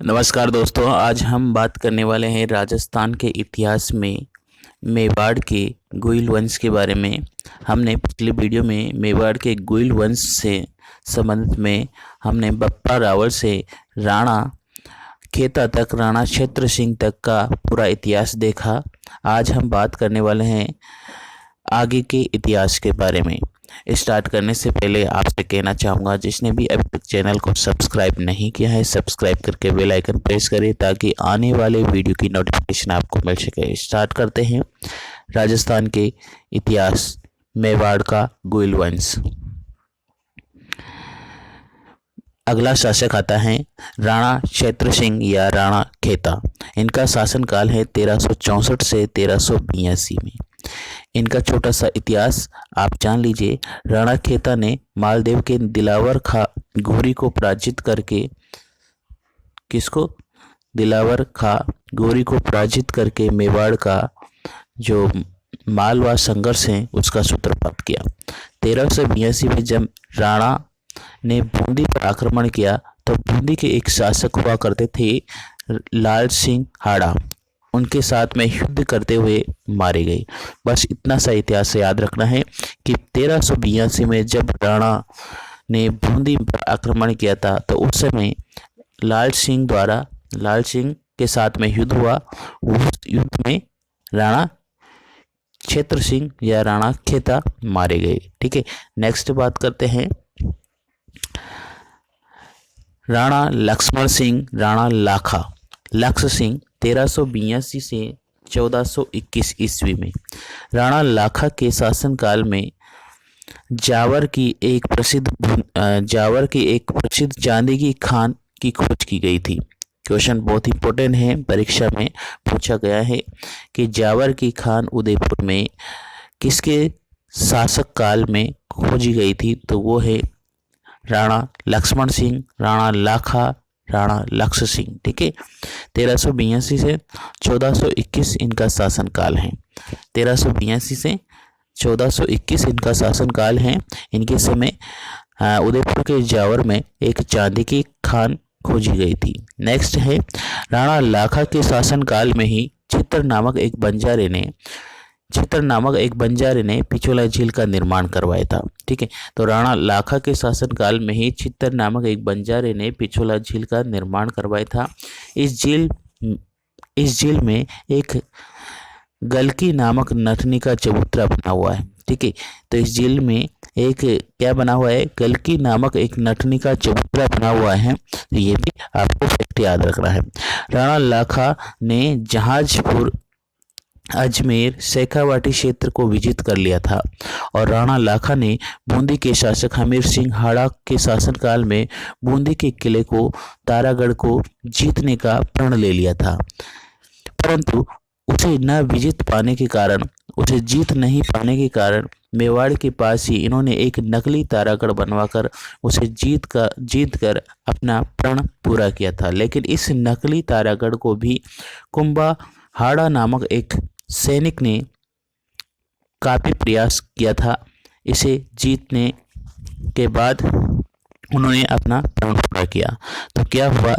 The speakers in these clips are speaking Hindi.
नमस्कार दोस्तों, आज हम बात करने वाले हैं राजस्थान के इतिहास में मेवाड़ के गुइल वंश के बारे में। हमने पिछले वीडियो में मेवाड़ के गुइल वंश से संबंधित में हमने बप्पा रावल से राणा खेता तक, राणा छत्र सिंह तक का पूरा इतिहास देखा। आज हम बात करने वाले हैं आगे के इतिहास के बारे में। स्टार्ट करने से पहले आपसे कहना चाहूँगा, जिसने भी अभी तक चैनल को सब्सक्राइब नहीं किया है, सब्सक्राइब करके बेल आइकन प्रेस करें ताकि आने वाले वीडियो की नोटिफिकेशन आपको मिल सके। स्टार्ट करते हैं राजस्थान के इतिहास, मेवाड़ का गुइल वंश। अगला शासक आता है राणा छत्र सिंह या राणा खेता। इनका शासनकाल है 1364 से 1382 में। इनका छोटा सा इतिहास आप जान लीजिए। राणा खेता ने मालदेव के दिलावर खा घोरी को पराजित करके दिलावर खा घोरी को पराजित करके मेवाड़ का जो मालवा संघर्ष है उसका सूत्रपात किया। 1382 में जब राणा ने बूंदी पर आक्रमण किया तो बूंदी के एक शासक हुआ करते थे लाल सिंह हाड़ा, उनके साथ में युद्ध करते हुए मारे गए। बस इतना सा इतिहास याद रखना है कि 1382 में जब राणा ने बूंदी पर आक्रमण किया था तो उस समय लाल सिंह के साथ में युद्ध हुआ। उस युद्ध में राणा छत्र सिंह या राणा खेता मारे गए। ठीक है, नेक्स्ट बात करते हैं राणा लक्ष्मण सिंह, राणा लाखा लक्ष्य सिंह 1382 से 1421 ईस्वी में। राणा लाखा के शासनकाल में जावर की एक प्रसिद्ध चांदी की खान की खोज की गई थी। क्वेश्चन बहुत इंपॉर्टेंट है, परीक्षा में पूछा गया है कि जावर की खान उदयपुर में किसके शासक काल में खोजी गई थी, तो वो है राणा लक्ष्मण सिंह, राणा लाखा, राणा लक्ष्य सिंह। ठीक है, 1382 से 1421 इनका शासनकाल है। 1382 से 1421 इनका शासनकाल है। इनके समय उदयपुर के जावर में एक चांदी की खान खोजी गई थी। नेक्स्ट है राणा लाखा के शासनकाल में ही चित्र नामक एक बंजारे ने पिछोला झील का निर्माण करवाया था। ठीक है, तो राणा लाखा के शासनकाल में ही चित्र नामक एक बंजारे ने पिछोला झील का निर्माण करवाया था। इस झील में एक गलकी नामक नथनी का चबूतरा बना हुआ है। ठीक है, तो इस झील में एक क्या बना हुआ है, गलकी नामक एक नथनी का चबूतरा बना हुआ है। तो ये भी आपको फैक्ट याद रखना है। राणा लाखा ने जहाजपुर, अजमेर, शेखावाटी क्षेत्र को विजित कर लिया था और राणा लाखा ने बूंदी के शासक हमीर सिंह हाड़ा के शासनकाल में बूंदी के किले को, तारागढ़ को जीतने का प्रण ले लिया था, परंतु उसे जीत नहीं पाने के कारण मेवाड़ के पास ही इन्होंने एक नकली तारागढ़ बनवाकर उसे जीत कर अपना प्रण पूरा किया था। लेकिन इस नकली तारागढ़ को भी कुंभा हाड़ा नामक एक सैनिक ने काफी प्रयास किया था। इसे जीतने के बाद उन्होंने अपना प्रण पूरा किया। तो क्या हुआ,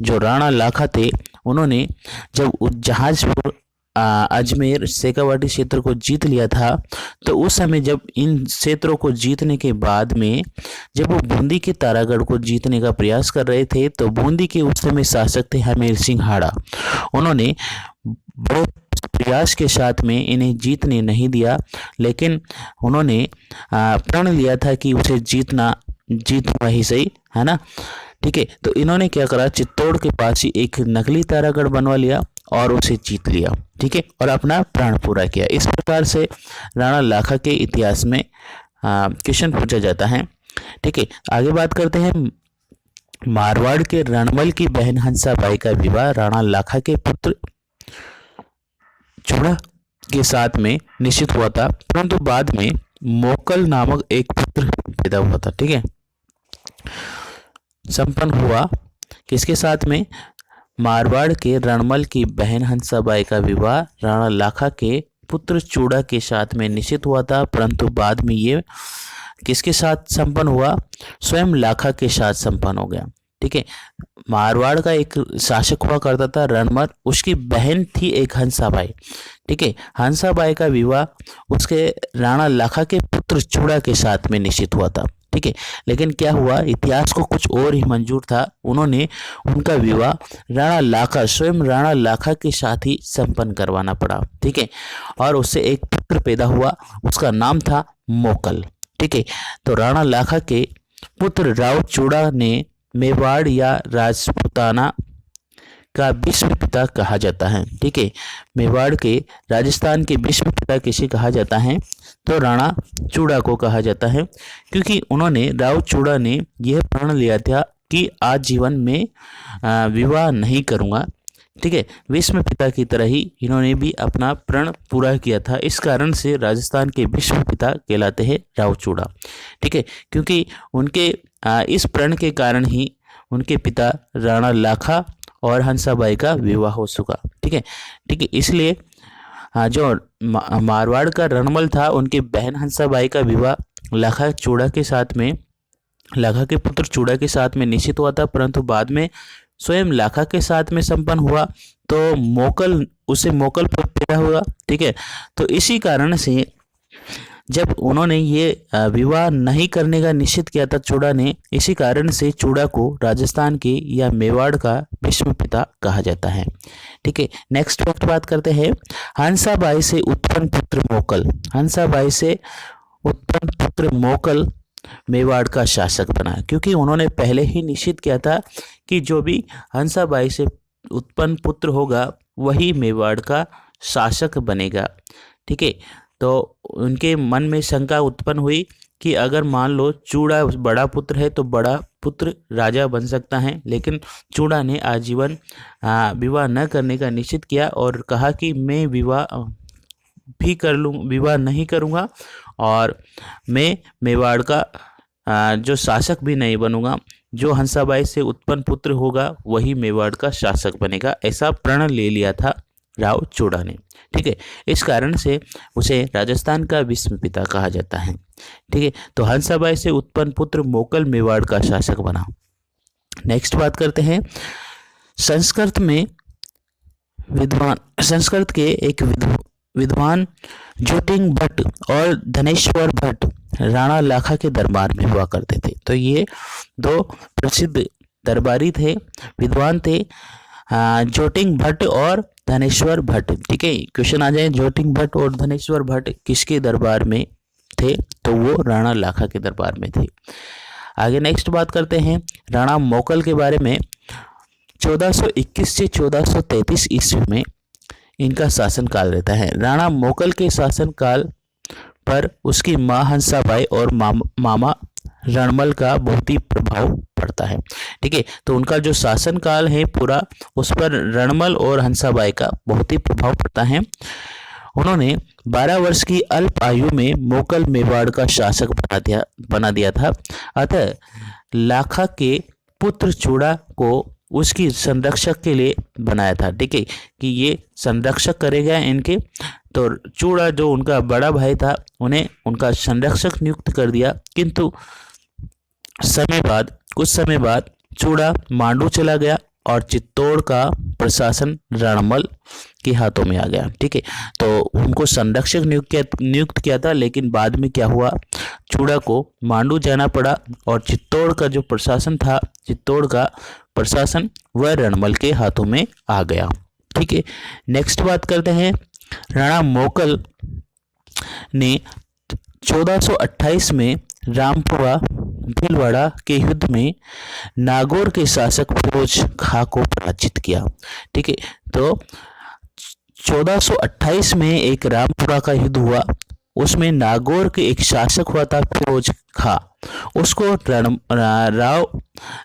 जो राणा लाखा थे उन्होंने जब जहाजपुर, अजमेर, शेखावाटी क्षेत्र को जीत लिया था, तो उस समय जब इन क्षेत्रों को जीतने के बाद में जब वो बूंदी के तारागढ़ को जीतने का प्रयास कर रहे थे, तो बूंदी के उस समय शासक थे हमीर सिंह हाड़ा। उन्होंने बहुत प्रयास के साथ में इन्हें जीतने नहीं दिया, लेकिन उन्होंने प्रण लिया था कि उसे जीतना ही सही है ना। ठीक है, तो इन्होंने क्या करा, चित्तौड़ के पास ही एक नकली तारागढ़ बनवा लिया और उसे जीत लिया। ठीक है, और अपना प्राण पूरा किया। इस प्रकार से राणा लाखा के इतिहास में क्वेश्चन पूछा जाता है। ठीक है, आगे बात करते हैं मारवाड़ के रणमल की बहन हंसाबाई का विवाह राणा लाखा के पुत्र चूड़ा के साथ में निश्चित हुआ था, परंतु बाद में मोकल नामक एक पुत्र पैदा हुआ था। ठीक है, संपन्न हुआ किसके साथ में, मारवाड़ के रणमल की बहन हंसाबाई का विवाह राणा लाखा के पुत्र चूड़ा के साथ में निश्चित हुआ था, परंतु बाद में ये किसके साथ संपन्न हुआ, स्वयं लाखा के साथ संपन्न हो गया। ठीक है। मारवाड़ का एक शासक हुआ करता था रणमल, उसकी बहन थी एक हंसाबाई। ठीक है, हंसाबाई का विवाह उसके राणा लाखा के पुत्र चूड़ा के साथ में निश्चित हुआ था। ठीक है, लेकिन क्या हुआ, इतिहास को कुछ और ही मंजूर था। उन्होंने उनका विवाह राणा लाखा, स्वयं राणा लाखा के साथ ही संपन्न करवाना पड़ा। ठीक है, और उससे एक पुत्र पैदा हुआ, उसका नाम था मोकल। ठीक है, तो राणा लाखा के पुत्र राव चूड़ा ने मेवाड़ या राजपूताना का विश्व पिता कहा जाता है। ठीक है, मेवाड़ के, राजस्थान के विश्व पिता किसे कहा जाता है, तो राणा चूड़ा को कहा जाता है, क्योंकि उन्होंने, राव चूड़ा ने यह प्रण लिया था कि आजीवन में विवाह नहीं करूँगा। ठीक है, विश्व पिता की तरह ही इन्होंने भी अपना प्रण पूरा किया था। इस कारण से राजस्थान के विश्व पिता कहलाते हैं राव चूड़ा। ठीक है, क्योंकि उनके इस प्रण के कारण ही उनके पिता राणा लाखा और हंसाबाई का विवाह हो सका। ठीक है, ठीक है, इसलिए जो मारवाड़ का रणमल था, उनकी बहन हंसाबाई का विवाह लाखा चूड़ा के साथ में, लाखा के पुत्र चूड़ा के साथ में निश्चित हुआ था, परंतु बाद में स्वयं लाखा के साथ में संपन्न हुआ, तो मोकल, उसे मोकल पैदा हुआ। ठीक है, तो इसी कारण से जब उन्होंने ये विवाह नहीं करने का निश्चित किया था चूड़ा ने, इसी कारण से चूड़ा को राजस्थान के या मेवाड़ का विश्व पिता कहा जाता है। ठीक है, नेक्स्ट बात करते हैं, हंसाबाई से उत्पन्न पुत्र मोकल। हंसाबाई से उत्पन्न पुत्र मोकल मेवाड़ का शासक बना, क्योंकि उन्होंने पहले ही निश्चित किया था कि जो भी हंसाबाई से उत्पन्न पुत्र होगा वही मेवाड़ का शासक बनेगा। ठीक है, तो उनके मन में शंका उत्पन्न हुई कि अगर मान लो चूड़ा बड़ा पुत्र है तो बड़ा पुत्र राजा बन सकता है, लेकिन चूड़ा ने आजीवन विवाह न करने का निश्चित किया और कहा कि मैं विवाह नहीं करूँगा और मैं मेवाड़ का जो शासक भी नहीं बनूंगा, जो हंसाबाई से उत्पन्न पुत्र होगा वही मेवाड़ का शासक बनेगा, ऐसा प्रण ले लिया था राव चूड़ा ने। ठीक है, इस कारण से उसे राजस्थान का विश्व पिता कहा जाता है। ठीक है, तो हंसाबाई से उत्पन्न पुत्र मोकल मेवाड़ का शासक बना। नेक्स्ट बात करते हैं, संस्कृत के एक विद्वान ज्योतिंग भट्ट और धनेश्वर भट्ट राणा लाखा के दरबार में हुआ करते थे। तो ये दो प्रसिद्ध दरबारी थे, विद्वान थे, ज्योतिंग भट्ट और धनेश्वर भट्ट। ठीक है, क्वेश्चन आ जाए ज्योतिंग भट्ट और धनेश्वर भट्ट किसके दरबार में थे, तो वो राणा लाखा के दरबार में थे। आगे नेक्स्ट बात करते हैं राणा मोकल के बारे में। 1421 से 1433 ईस्वी में इनका शासनकाल रहता है। राणा मोकल के शासनकाल पर उसकी माँ हंसाबाई और मामा रणमल का बहुत ही प्रभाव पड़ता है। ठीक है, तो उनका जो शासनकाल है पूरा, उस पर रणमल और हंसाबाई का बहुत ही प्रभाव पड़ता है। उन्होंने 12 वर्ष की अल्प आयु में मोकल मेवाड़ का शासक बना दिया था। अतः लाखा के पुत्र चूड़ा को उसकी संरक्षक के लिए बनाया था। ठीक है, कि ये संरक्षक करेगा इनके, तो चूड़ा जो उनका बड़ा भाई था उन्हें उनका संरक्षक नियुक्त कर दिया, किंतु कुछ समय बाद चूड़ा मांडू चला गया और चित्तौड़ का प्रशासन रणमल के हाथों में आ गया। ठीक है, तो उनको संरक्षक नियुक्त किया था, लेकिन बाद में क्या हुआ, चूड़ा को मांडू जाना पड़ा और चित्तौड़ का जो प्रशासन था, चित्तौड़ का प्रशासन वह रणमल के हाथों में आ गया। ठीक है, नेक्स्ट बात करते हैं, राणा मोकल ने 1428 में रामपुरा भीलवाड़ा के युद्ध में नागौर के शासक फिरोज खां को पराजित किया। ठीक है, तो 1428 में एक रामपुरा का युद्ध हुआ, उसमें नागौर के एक शासक हुआ था फिरोज खां, उसको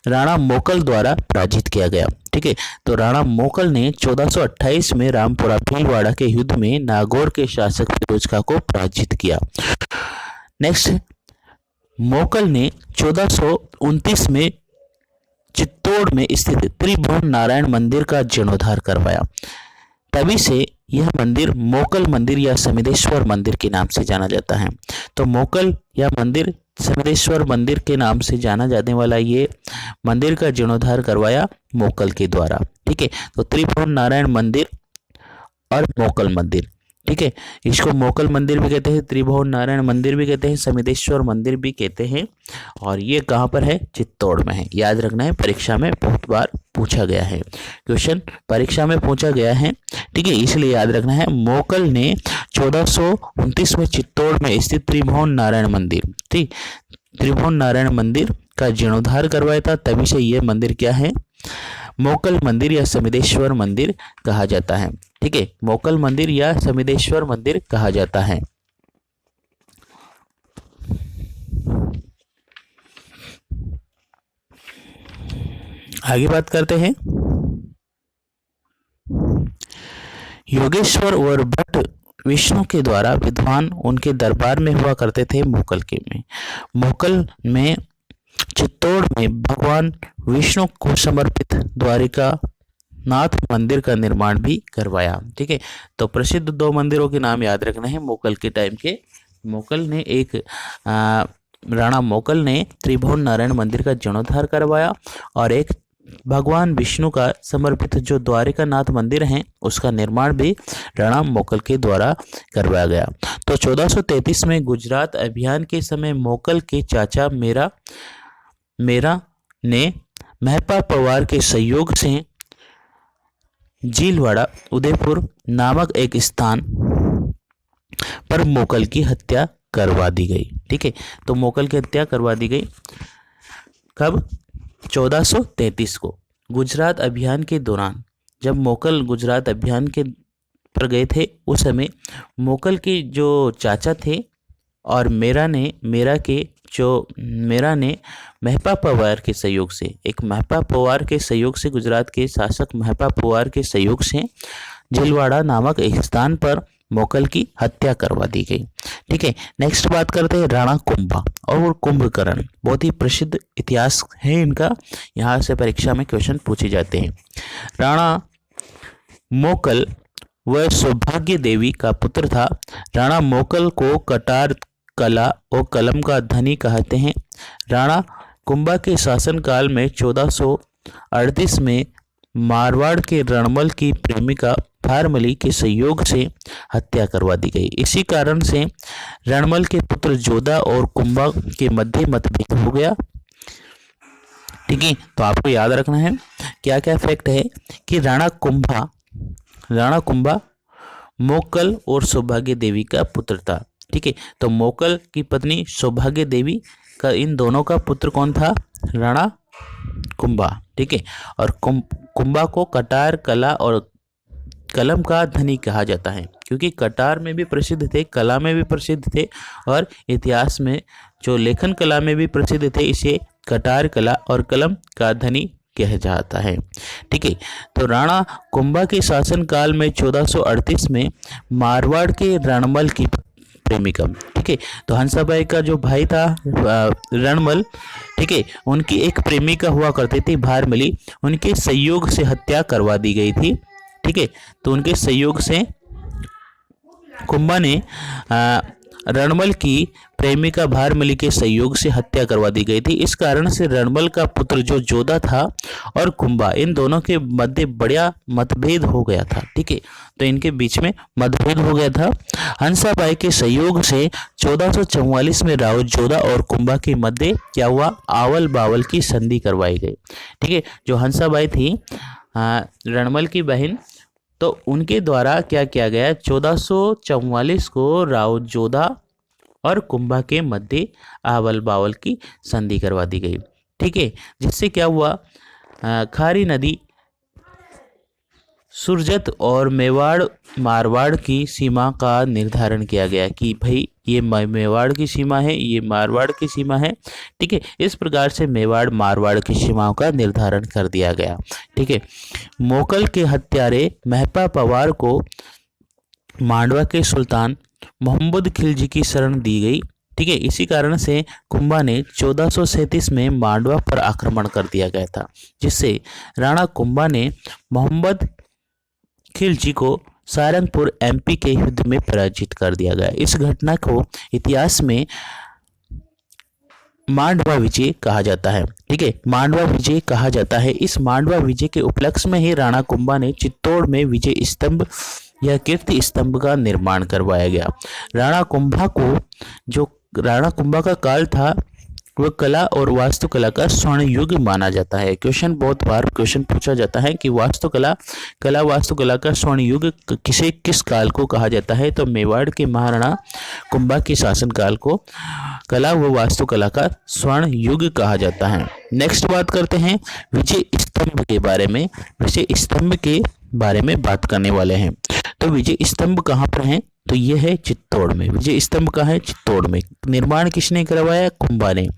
राणा मोकल द्वारा पराजित किया गया। ठीक है, तो राणा मोकल ने 1428 में रामपुरा भीलवाड़ा के युद्ध में नागौर के शासक फिरोज खां को पराजित किया। नेक्स्ट, मोकल ने 1429 में चित्तौड़ में स्थित त्रिभुवन नारायण मंदिर का जीर्णोद्धार करवाया। तभी से यह मंदिर मोकल मंदिर या समिदेश्वर मंदिर के नाम से जाना जाता है। तो मोकल यह मंदिर समिदेश्वर मंदिर के नाम से जाना जाने वाला ये मंदिर का जीर्णोद्धार करवाया मोकल के द्वारा। ठीक है, तो त्रिभुवन नारायण मंदिर और मोकल मंदिर, ठीक है, इसको मोकल मंदिर भी कहते हैं, त्रिभुवन नारायण मंदिर भी कहते हैं, समिदेश्वर मंदिर भी कहते हैं। और ये कहाँ पर है? चित्तौड़ में है। याद रखना है, परीक्षा में बहुत बार पूछा गया है, क्वेश्चन परीक्षा में पूछा गया है। ठीक है, इसलिए याद रखना है, मोकल ने 1429 में चित्तौड़ में स्थित त्रिभुवन नारायण मंदिर, ठीक, त्रिभुवन नारायण मंदिर का जीर्णोद्धार करवाया था। तभी से ये मंदिर क्या है? मोकल मंदिर या समिदेश्वर मंदिर कहा जाता है। ठीक है, मोकल मंदिर या समिदेश्वर मंदिर कहा जाता है। आगे बात करते हैं, योगेश्वर और भट्ट विष्णु के द्वारा विद्वान उनके दरबार में हुआ करते थे मोकल के में। मोकल में चित्तौड़ में भगवान विष्णु को समर्पित द्वारिका नाथ मंदिर का निर्माण भी करवाया। ठीक है, तो प्रसिद्ध दो मंदिरों के नाम याद रखना है मोकल के टाइम के। मोकल ने एक राणा मोकल ने त्रिभुवन नारायण मंदिर का जीर्णोद्धार करवाया और एक भगवान विष्णु का समर्पित जो द्वारिका नाथ मंदिर है उसका निर्माण भी राणा मोकल के द्वारा करवाया गया। तो 1433 में गुजरात अभियान के समय मोकल के चाचा मेरा ने महपा पवार के सहयोग से जीलवाड़ा उदयपुर नामक एक स्थान पर मोकल की हत्या करवा दी गई। ठीक है, तो मोकल की हत्या करवा दी गई कब? 1433 को गुजरात अभियान के दौरान। जब मोकल गुजरात अभियान के पर गए थे उस समय मोकल के जो चाचा थे और मेरा ने महपा पवार के सहयोग से, एक महपा पवार के सहयोग से, गुजरात के शासक महपा पवार के सहयोग से झिलवाड़ा नामक एक स्थान पर मोकल की हत्या करवा दी गई। ठीक है, नेक्स्ट बात करते हैं राणा कुंभा और कुंभकर्ण। बहुत ही प्रसिद्ध इतिहास है इनका, यहाँ से परीक्षा में क्वेश्चन पूछे जाते हैं। राणा मोकल वह सौभाग्य देवी का पुत्र था। राणा मोकल को कटार कला और कलम का धनी कहते हैं। राणा कुंभा के शासनकाल में 1438 में मारवाड़ के रणमल की प्रेमिका भारमली के सहयोग से हत्या करवा दी गई। इसी कारण से रणमल के पुत्र जोधा और कुंभा के मध्य मतभेद हो गया। ठीक है, तो आपको याद रखना है क्या क्या फैक्ट है कि राणा कुंभा मोकल और सौभाग्य देवी का पुत्र था। ठीक है, तो मोकल की पत्नी सौभाग्य देवी का, इन दोनों का पुत्र कौन था? राणा कुंभा। ठीक है, और कुंभा को कटार कला और कलम का धनी कहा जाता है, क्योंकि कटार में भी प्रसिद्ध थे, कला में भी प्रसिद्ध थे और इतिहास में जो लेखन कला में भी प्रसिद्ध थे। इसे कटार कला और कलम का धनी कहा जाता है। ठीक है, तो राणा कुंभा के शासनकाल में 1438 में मारवाड़ के रणमल की प्रेमिका, ठीक है, तो हंसाबाई का जो भाई था रणमल, ठीक है, उनकी एक प्रेमिका हुआ करती थी भारमली, उनके सहयोग से हत्या करवा दी गई थी। ठीक है, तो उनके सहयोग से कुंभा ने रणमल की प्रेमिका भारमली के सहयोग से हत्या करवा दी गई थी। इस कारण से रणमल का पुत्र जो जोधा था और कुंभा, इन दोनों के मध्य बड़ा मतभेद हो गया था। ठीक है, तो इनके बीच में मतभेद हो गया था। हंसाबाई के सहयोग से 1444 में राव जोधा और कुंभा के मध्य क्या हुआ? आवल बावल की संधि करवाई गई। ठीक है, जो हंसाबाई थी रणमल की बहन, तो उनके द्वारा क्या किया गया? 1444 को राव जोधा और कुंभा के मध्य आवल बावल की संधि करवा दी गई। ठीक है, जिससे क्या हुआ? खारी नदी सुरजत और मारवाड़ की सीमा का निर्धारण किया गया कि भाई ये मेवाड़ की सीमा है, ये मारवाड़ की सीमा है। ठीक है, इस प्रकार से मेवाड़ मारवाड़ की सीमाओं का निर्धारण कर दिया गया। ठीक है, मोकल के हत्यारे महपा पवार को मांडवा के सुल्तान मोहम्मद खिलजी की शरण दी गई। ठीक है, इसी कारण से कुंभा ने 1437 में मांडवा पर आक्रमण कर दिया गया था, जिससे राणा कुंभा ने मोहम्मद खिलजी को सारंगपुर एमपी के युद्ध में पराजित कर दिया गया। इस घटना को इतिहास में मांडवा विजय कहा जाता है। ठीक है, मांडवा विजय कहा जाता है। इस मांडवा विजय के उपलक्ष्य में ही राणा कुंभा ने चित्तौड़ में विजय स्तंभ या कीर्ति स्तंभ का निर्माण करवाया गया। राणा कुंभा का काल था वह कला और वास्तुकला का स्वर्ण युग माना जाता है। क्वेश्चन बहुत बार क्वेश्चन पूछा जाता है कि कला वास्तुकला का स्वर्ण युग किस काल को कहा जाता है, तो मेवाड़ के महाराणा कुंभा के शासनकाल को कला व वास्तुकला का स्वर्ण युग कहा जाता है। नेक्स्ट बात करते हैं विजय स्तंभ के बारे में। विजय स्तंभ के बारे में बात करने वाले हैं। तो विजय स्तंभ कहाँ पर है, तो ये है चित्तौड़ में। विजय स्तंभ कहाँ है, चित्तौड़ में। निर्माण किसने करवाया, कुंभा ने।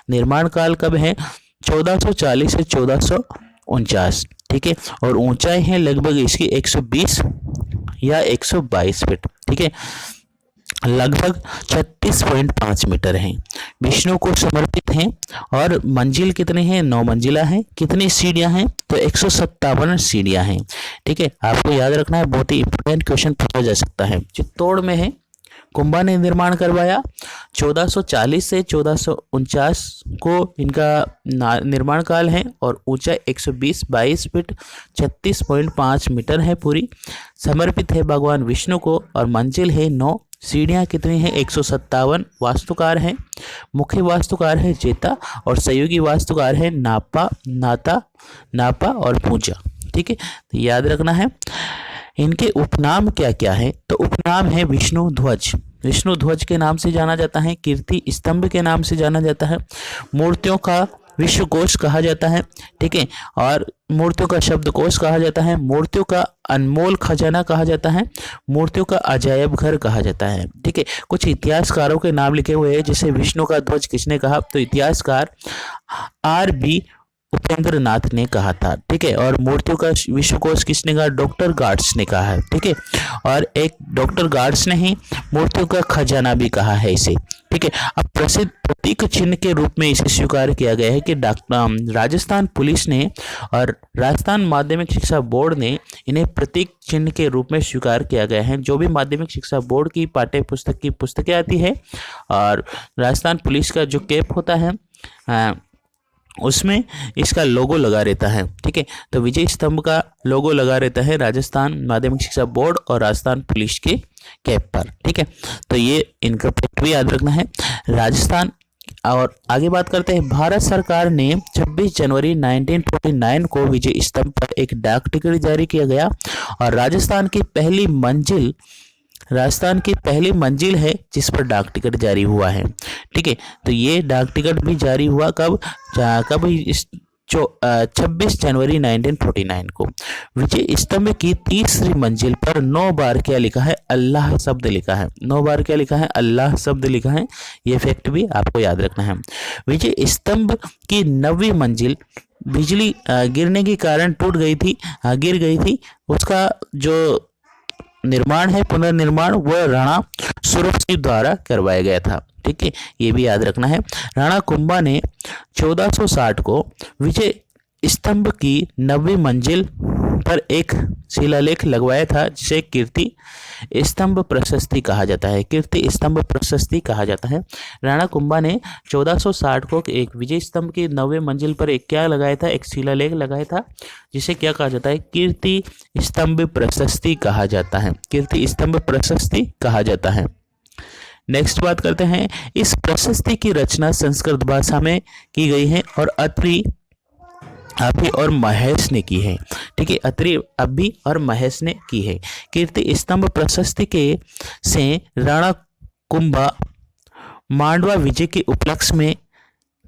निर्माण काल कब है, 1440 से 1449। ठीक है, और ऊंचाई है लगभग इसकी 120 या 122 फीट। ठीक है, लगभग 36.5 मीटर है। विष्णु को समर्पित है और मंजिल कितने हैं, 9 मंजिला है। कितनी सीढ़ियां हैं, तो 157 सीढ़ियां हैं। ठीक है, आपको याद रखना है, बहुत ही इंपॉर्टेंट क्वेश्चन पूछा जा सकता है। चित्तौड़ में है, कुंभा ने निर्माण करवाया। 1440 से 1449 को इनका निर्माण काल है और ऊंचाई 122 फीट 36.5 मीटर है पूरी। समर्पित है भगवान विष्णु को और मंजिल है 9। सीढ़ियाँ कितनी हैं, 157। वास्तुकार है, मुख्य वास्तुकार है जेता और सहयोगी वास्तुकार है नापा और पूजा। ठीक है, तो याद रखना है। इनके उपनाम क्या क्या है, तो उपनाम है विष्णु ध्वज। विष्णु ध्वज के नाम से जाना जाता है। कीर्ति स्तंभ के नाम से जाना जाता है। मूर्तियों का विश्वकोश कहा जाता है। ठीक है, और मूर्तियों का शब्दकोश कहा जाता है। मूर्तियों का अनमोल खजाना कहा जाता है। मूर्तियों का अजायब घर कहा जाता है। ठीक है, कुछ इतिहासकारों के नाम लिखे हुए हैं, जैसे विष्णु का ध्वज किसने कहा, तो इतिहासकार R.B. उपेंद्र नाथ ने कहा था। ठीक है, और मूर्तियों का विश्वकोश किसने कहा, डॉक्टर गार्ड्स ने कहा है। ठीक है, और एक डॉक्टर गार्ड्स ने ही मूर्तियों का खजाना भी कहा है इसे। ठीक है, अब प्रसिद्ध प्रतीक चिन्ह के रूप में इसे स्वीकार किया गया है कि राजस्थान पुलिस ने और राजस्थान माध्यमिक शिक्षा बोर्ड ने इन्हें प्रतीक चिन्ह के रूप में स्वीकार किया गया है। जो भी माध्यमिक शिक्षा बोर्ड की पाठ्य पुस्तक की पुस्तकें आती है और राजस्थान पुलिस का जो कैप होता है उसमें इसका लोगो लगा रहता है। ठीक है, तो विजय स्तंभ का लोगो लगा रहता है राजस्थान माध्यमिक शिक्षा बोर्ड और राजस्थान पुलिस के कैप पर। ठीक है, तो ये इनका फैक्ट भी याद रखना है। राजस्थान और आगे बात करते हैं। भारत सरकार ने 26 जनवरी 1949 को विजय स्तंभ पर एक डाक टिकट जारी किया गया और राजस्थान की पहली मंजिल है जिस पर डाक टिकट जारी हुआ है। ठीक है, तो ये डाक टिकट भी जारी हुआ कब 26 जनवरी 1949 को। विजय स्तंभ की तीसरी मंजिल पर 9 बार क्या लिखा है, अल्लाह शब्द लिखा है। 9 बार क्या लिखा है, अल्लाह शब्द लिखा है। ये फैक्ट भी आपको याद रखना है। विजय स्तंभ की 9वीं मंजिल बिजली गिरने के कारण गिर गई थी। उसका जो निर्माण है, पुनर्निर्माण, वह राणा सूरज सिंह द्वारा करवाया गया था। ठीक है, ये भी याद रखना है। राणा कुंभा ने 1460 को विजय स्तंभ की 9वीं मंजिल पर एक शिलालेख लगवाया था जिसे कीर्ति स्तंभ प्रशस्ति कहा जाता है। कीर्ति स्तंभ प्रशस्ति कहा जाता है। राणा कुंभा ने 1460 को एक विजय स्तंभ की 9वीं मंजिल पर एक क्या लगाया था, एक शिलालेख लगाया था जिसे क्या कहा जाता है, कीर्ति स्तंभ प्रशस्ति कहा जाता है। कीर्ति स्तंभ प्रशस्ति कहा जाता है। नेक्स्ट बात करते हैं। इस प्रशस्ति की रचना संस्कृत भाषा में की गई है और अत्रि, अभी और महेश ने की है। ठीक है, अत्रि, अभी और महेश ने की है। कीर्ति स्तंभ प्रशस्ति से राणा कुंभा मांडवा विजय के उपलक्ष्य में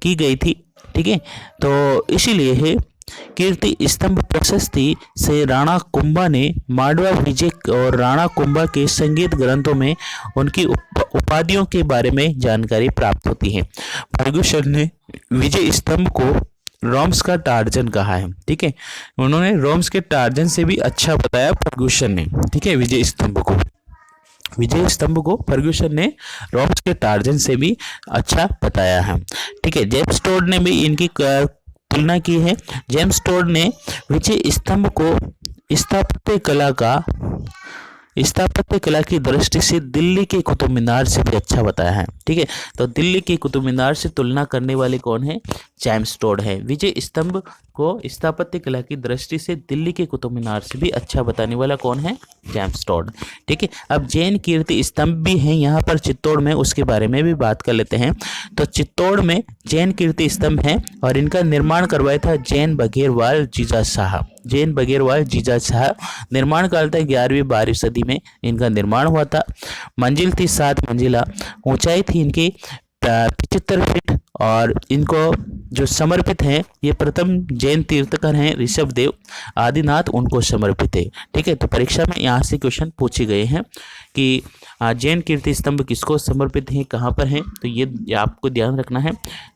की गई थी। ठीक है, तो इसीलिए है कीर्ति स्तंभ प्रशस्ति से राणा कुंभा ने मांडवा विजय और राणा कुंभा के संगीत ग्रंथों में उनकी उपाधियों के बारे में जानकारी प्राप्त होती है। फर्गुसन ने विजय स्तंभ को रोम्स का टार्जन कहा है। ठीक है, उन्होंने रोम्स के टार्जन से भी अच्छा बताया फर्गुसन ने। ठीक है, विजय स्तंभ को फर्गुसन ने रोम्स के टार्जन से भी अच्छा बताया है। ठीक है, जेम्स टोड ने भी इनकी तुलना की है। जेम्स टोड ने विजय स्तंभ को स्थापत्य कला का स्थापत्य कला की दृष्टि से दिल्ली के कुतुब मीनार से भी अच्छा बताया है। ठीक है, तो दिल्ली के कुतुब मीनार से तुलना करने वाले कौन है? जेम्स टोड है। विजय स्तंभ को स्थापत्य कला की दृष्टि से दिल्ली के कुतुब मीनार से भी अच्छा बताने वाला कौन है? James Tod. ठीक है, अब जैन कीर्ति स्तंभ भी हैं यहाँ पर चित्तौड़ में, उसके बारे में भी बात कर लेते हैं। तो चित्तौड़ में जैन कीर्ति स्तंभ है और इनका निर्माण करवाया था जैन बघेरवाल जीजा शाह। जैन बघेरवाल जीजा शाह निर्माण काल था 11वीं-12वीं सदी में इनका निर्माण हुआ था। मंजिल थी 7 मंजिला, ऊंचाई थी इनकी 75 फीट और इनको जो समर्पित हैं ये प्रथम जैन तीर्थकर हैं ऋषभदेव आदिनाथ, उनको समर्पित है। ठीक है, तो परीक्षा में यहाँ से क्वेश्चन पूछे गए हैं कि जैन कीर्ति स्तंभ किसको समर्पित हैं, कहाँ पर हैं, तो ये आपको ध्यान रखना है।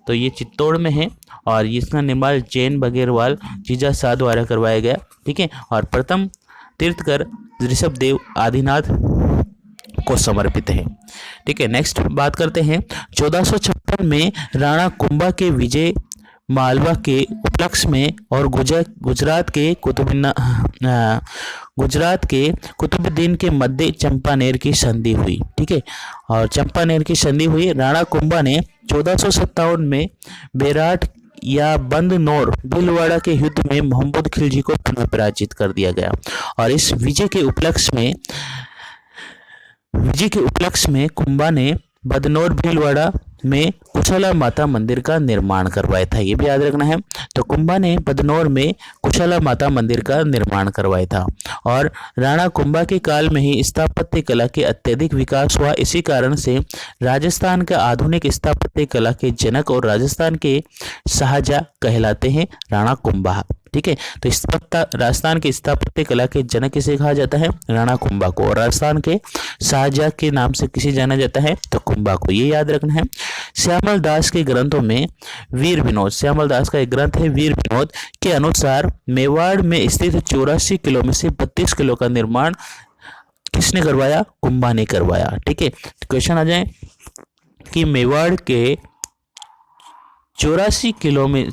तो ये चित्तौड़ में है और इसका निर्माण जैन बघेरवाल जीजा शाह द्वारा करवाया गया। ठीक है, और प्रथम तीर्थकर ऋषभदेव आदिनाथ को समर्पित है। ठीक है, नेक्स्ट बात करते हैं। 1456 में राणा कुंभा के विजय मालवा के उपलक्ष्य में और गुजरात के कुतुबुद्दीन के मध्य चंपानेर की संधि हुई। ठीक है, और चंपानेर की संधि हुई। राणा कुंभा ने 1457 में बेराट या बंदनौर भीलवाड़ा के युद्ध में मोहम्मद खिलजी को पुनः पराजित कर दिया गया और इस विजय के उपलक्ष्य में कुंभा ने बदनौर भीलवाड़ा में कुशला माता मंदिर का निर्माण करवाया था। ये भी याद रखना है। तो कुंभा ने बदनौर में कुशला माता मंदिर का निर्माण करवाया था और राणा कुंभा के काल में ही स्थापत्य कला के अत्यधिक विकास हुआ। इसी कारण से राजस्थान का आधुनिक स्थापत्य कला के जनक और राजस्थान के शाहजहां कहलाते हैं राणा कुंभा। ठीक है, तो राजस्थान के स्थापत्य कला के जनक किसे कहा जाता है? राणा कुंभा को। और राजस्थान के शाहजहां के नाम से किसे जाना जाता है? तो कुंभा को। ये याद रखना है। श्यामल दास के ग्रंथों में वीर विनोद, श्यामल दास का एक ग्रंथ है वीर विनोद के अनुसार मेवाड़ में स्थित 84 किलो में से 32 किलो का निर्माण किसने करवाया? कुंभा ने करवाया। ठीक है, क्वेश्चन आ जाए कि मेवाड़ के 84 किलो में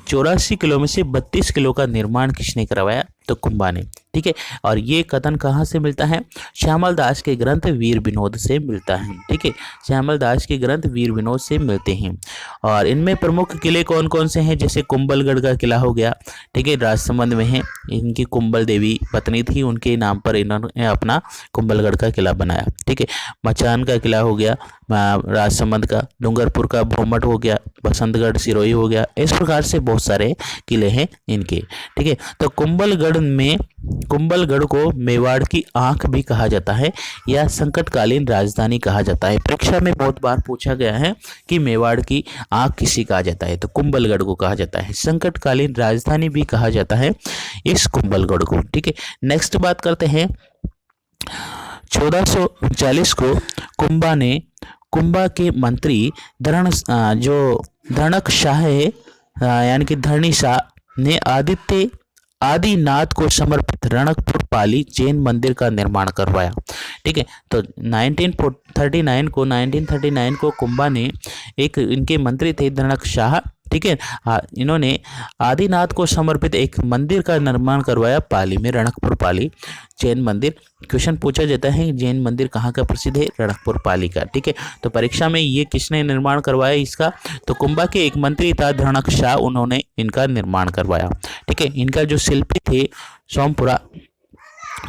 से 32 किलो का निर्माण किसने करवाया? तो कुंभा ने। ठीक है, और ये कथन कहाँ से मिलता है? श्यामल दास के ग्रंथ वीर विनोद से मिलता है। ठीक है, श्यामल दास के ग्रंथ वीर विनोद से मिलते हैं और इनमें प्रमुख किले कौन कौन से हैं? जैसे कुंभलगढ़ का किला हो गया। ठीक है, राजसमंद में है। इनकी कुंभल देवी पत्नी थी, उनके नाम पर इन्होंने अपना कुंभलगढ़ का किला बनाया। ठीक है, मचान का किला हो गया राजसमंद का, डूंगरपुर का भोमट हो गया, बसंतगढ़ सिरोही हो गया। इस प्रकार से बहुत सारे किले हैं इनके। ठीक है, तो कुंभलगढ़ को मेवाड़ की आंख भी कहा जाता है या संकटकालीन राजधानी कहा जाता है। परीक्षा में बहुत बार पूछा गया है कि मेवाड़ की आंख किसे कहा जाता है? तो कुंभलगढ़ को कहा जाता है। संकटकालीन राजधानी भी कहा जाता है इस कुंभलगढ़ को। ठीक है, नेक्स्ट बात करते हैं। 1439 को कुंभा के मंत्री धरणक शाह है यानी कि धरणी शाह ने आदिनाथ को समर्पित रणकपुर पाली जैन मंदिर का निर्माण करवाया। ठीक है, तो 1939 को कुंभा ने एक इनके मंत्री थे धरणक शाह। ठीक है, इन्होंने आदिनाथ को समर्पित एक मंदिर का निर्माण करवाया पाली में, रणकपुर पाली जैन मंदिर। क्वेश्चन पूछा जाता है जैन मंदिर कहाँ का प्रसिद्ध है? रणकपुर पाली का। ठीक है, तो परीक्षा में ये किसने निर्माण करवाया इसका? तो कुंभा के एक मंत्री था धरणक शाह, उन्होंने इनका निर्माण करवाया। ठीक है, इनका जो शिल्पी थे सोमपुरा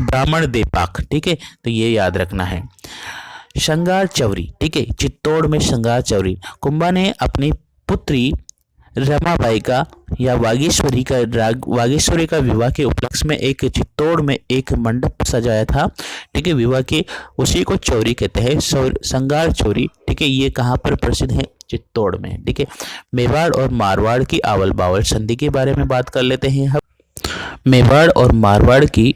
ब्राह्मण देपाक। ठीक है, तो ये याद रखना है। श्रृंगार चौरी। ठीक है, चित्तौड़ में श्रृंगार चौरी। कुंभा ने अपनी पुत्री रमाबाई का या वागीश्वरी का विवाह के उपलक्ष्य में एक चित्तौड़ में एक मंडप सजाया था। ठीक है, विवाह के उसी को चौरी कहते हैं, श्रृंगार चौरी। ठीक है, ये कहाँ पर प्रसिद्ध है? चित्तौड़ में। ठीक है, मेवाड़ और मारवाड़ की आवल बावल संधि के बारे में बात कर लेते हैं हम। मेवाड़ और मारवाड़ की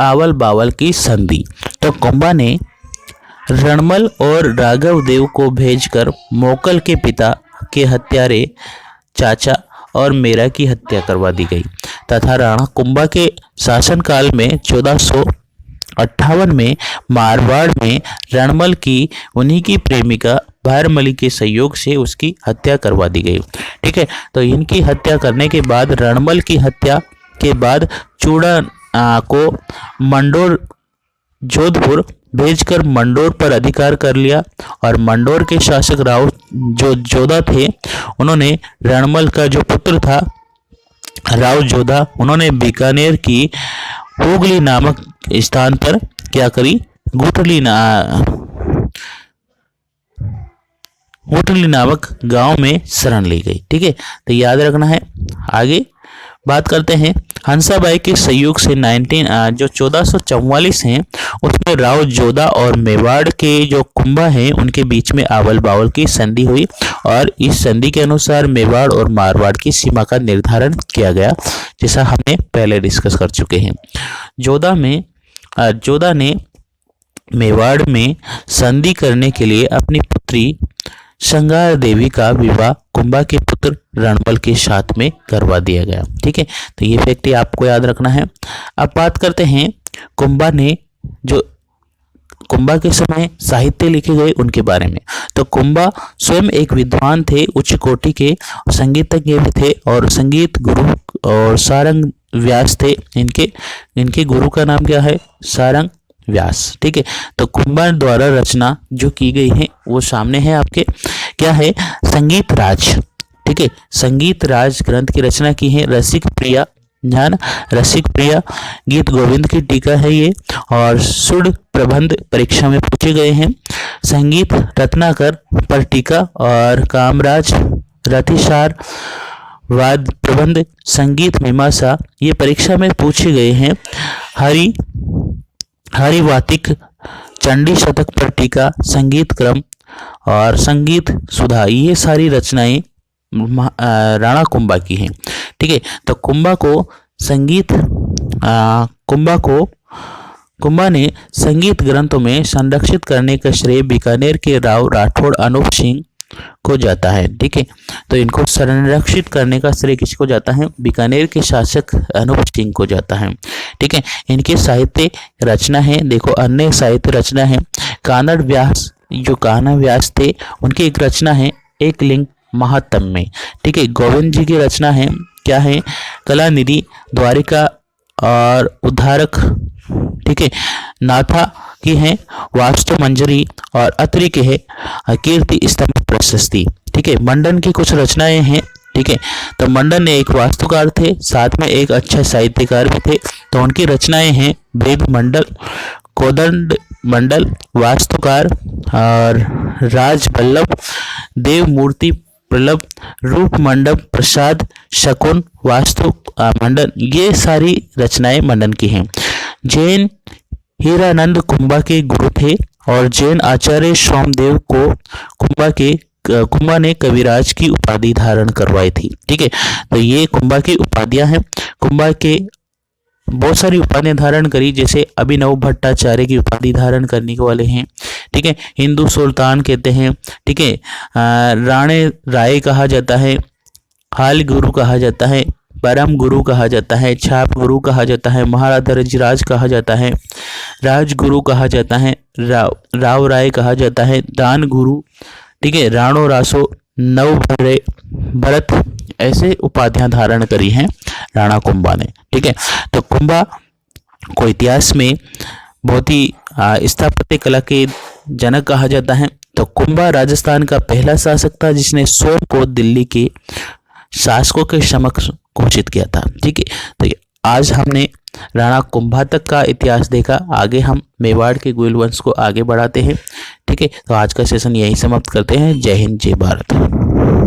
आवल बावल की संधि। तो कुंभा ने रणमल और राघव देव को भेजकर मोकल के पिता के हत्यारे चाचा और मेरा की हत्या करवा दी गई तथा राणा कुंभा के शासनकाल में 1458 में मारवाड़ में रणमल की उन्हीं की प्रेमिका भारमली के सहयोग से उसकी हत्या करवा दी गई। ठीक है, तो इनकी हत्या करने के बाद रणमल की हत्या के बाद चूड़ा को मंडोर जोधपुर भेजकर मंडोर पर अधिकार कर लिया और मंडोर के शासक राव जो जोधा थे, उन्होंने रणमल का जो पुत्र था राव जोधा, उन्होंने बीकानेर की हुगली नामक स्थान पर क्या करी, गुटली नामक गांव में शरण ली गई। ठीक है, तो याद रखना है। आगे बात करते हैं हंसाबाई के सहयोग से 1444 हैं, उसमें राव जोधा और मेवाड़ के जो कुंभा हैं उनके बीच में आवल बावल की संधि हुई और इस संधि के अनुसार मेवाड़ और मारवाड़ की सीमा का निर्धारण किया गया, जैसा हमने पहले डिस्कस कर चुके हैं। जोधा ने मेवाड़ में संधि करने के लिए अपनी पुत्री संगार देवी का विवाह कुंभा के पुत्र रणबल के साथ में करवा दिया गया। ठीक है, तो ये फैक्ट आपको याद रखना है। अब बात करते हैं कुंभा के समय साहित्य लिखे गए उनके बारे में। तो कुंभा स्वयं एक विद्वान थे, उच्च कोटि के संगीतज्ञ भी थे और संगीत गुरु और सारंग व्यास थे। इनके गुरु का नाम क्या है, सारंग व्यास। ठीक है, तो कुंभा द्वारा रचना जो की गई है वो सामने है आपके, क्या है, संगीत राज। ठीक है, संगीत राज ग्रंथ की रचना की है रसिक प्रिया, रसिक प्रिया गीत गोविंद की टीका है ये, और सुड प्रबंध परीक्षा में पूछे गए हैं। संगीत रत्नाकर पर टीका और कामराज रतिसार वाद प्रबंध संगीत मीमांसा ये परीक्षा में पूछे गए हैं। हरिवातिक चंडी शतक पर टीका, संगीत क्रम और संगीत सुधा ये सारी रचनाएं राणा कुंभा की हैं। ठीक है, तो कुंभा ने संगीत ग्रंथों में संरक्षित करने का श्रेय बीकानेर के राव राठौड़ अनूप सिंह को जाता है। ठीक है, तो इनको संरक्षित करने का श्रेय किसको जाता है, बीकानेर के शासक अनूप सिंह को जाता है। ठीक है, इनके साहित्य रचना है, देखो अन्य साहित्य रचना है कानड़ व्यास, जो कान्हा व्यास थे उनकी एक रचना है एक लिंग महात्म में। ठीक है, गोविंद जी की रचना है क्या है, कलानिधि, द्वारिका और उद्धारक। ठीक है, नाथा की है वास्तु मंजरी और अत्रि के है कीर्ति स्तंभ प्रशस्ति। ठीक है, मंडन की कुछ रचनाएं हैं। ठीक है, तो मंडन ने एक वास्तुकार थे, साथ में एक अच्छा साहित्यकार भी थे, तो उनकी रचनाएं हैं वेद मंडल, कोदंड मंडल, वास्तुकार और राज बल्लभ, देव मूर्ति प्रलभ, रूप मंडप, प्रसाद, शकुन, वास्तु मंडन, ये सारी रचनाएं मंडन की हैं। जैन हीरानंद कुंभा के गुरु थे और जैन आचार्य सोमदेव को कुंभा ने कविराज की उपाधि धारण करवाई थी। ठीक है, तो ये कुंभा की उपाधियां हैं। कुंभा के बहुत सारी उपाधियां धारण करी, जैसे अभिनव भट्टाचार्य की उपाधि धारण करने के वाले हैं। ठीक है, हिंदू सुल्तान कहते हैं। ठीक है, राणे राय कहा जाता है, हाल गुरु कहा जाता है, परम गुरु कहा जाता है, छाप गुरु कहा जाता है, महाराजा रजराज कहा जाता है, राजगुरु कहा जाता है, राव राय कहा जाता है, दान गुरु। ठीक है, राणो रासो, नव भरत, ऐसे उपाधियां धारण करी हैं राणा कुंभा ने। ठीक है, तो कुंभा को इतिहास में बहुत ही स्थापत्य कला के जनक कहा जाता है। तो कुंभा राजस्थान का पहला शासक था जिसने सोम को दिल्ली के शासकों के समक्ष घोषित किया था। ठीक है, तो आज हमने राणा कुंभा तक का इतिहास देखा, आगे हम मेवाड़ के गोयल वंश को आगे बढ़ाते हैं। ठीक है, तो आज का सेशन यही समाप्त करते हैं। जय हिंद, जय भारत।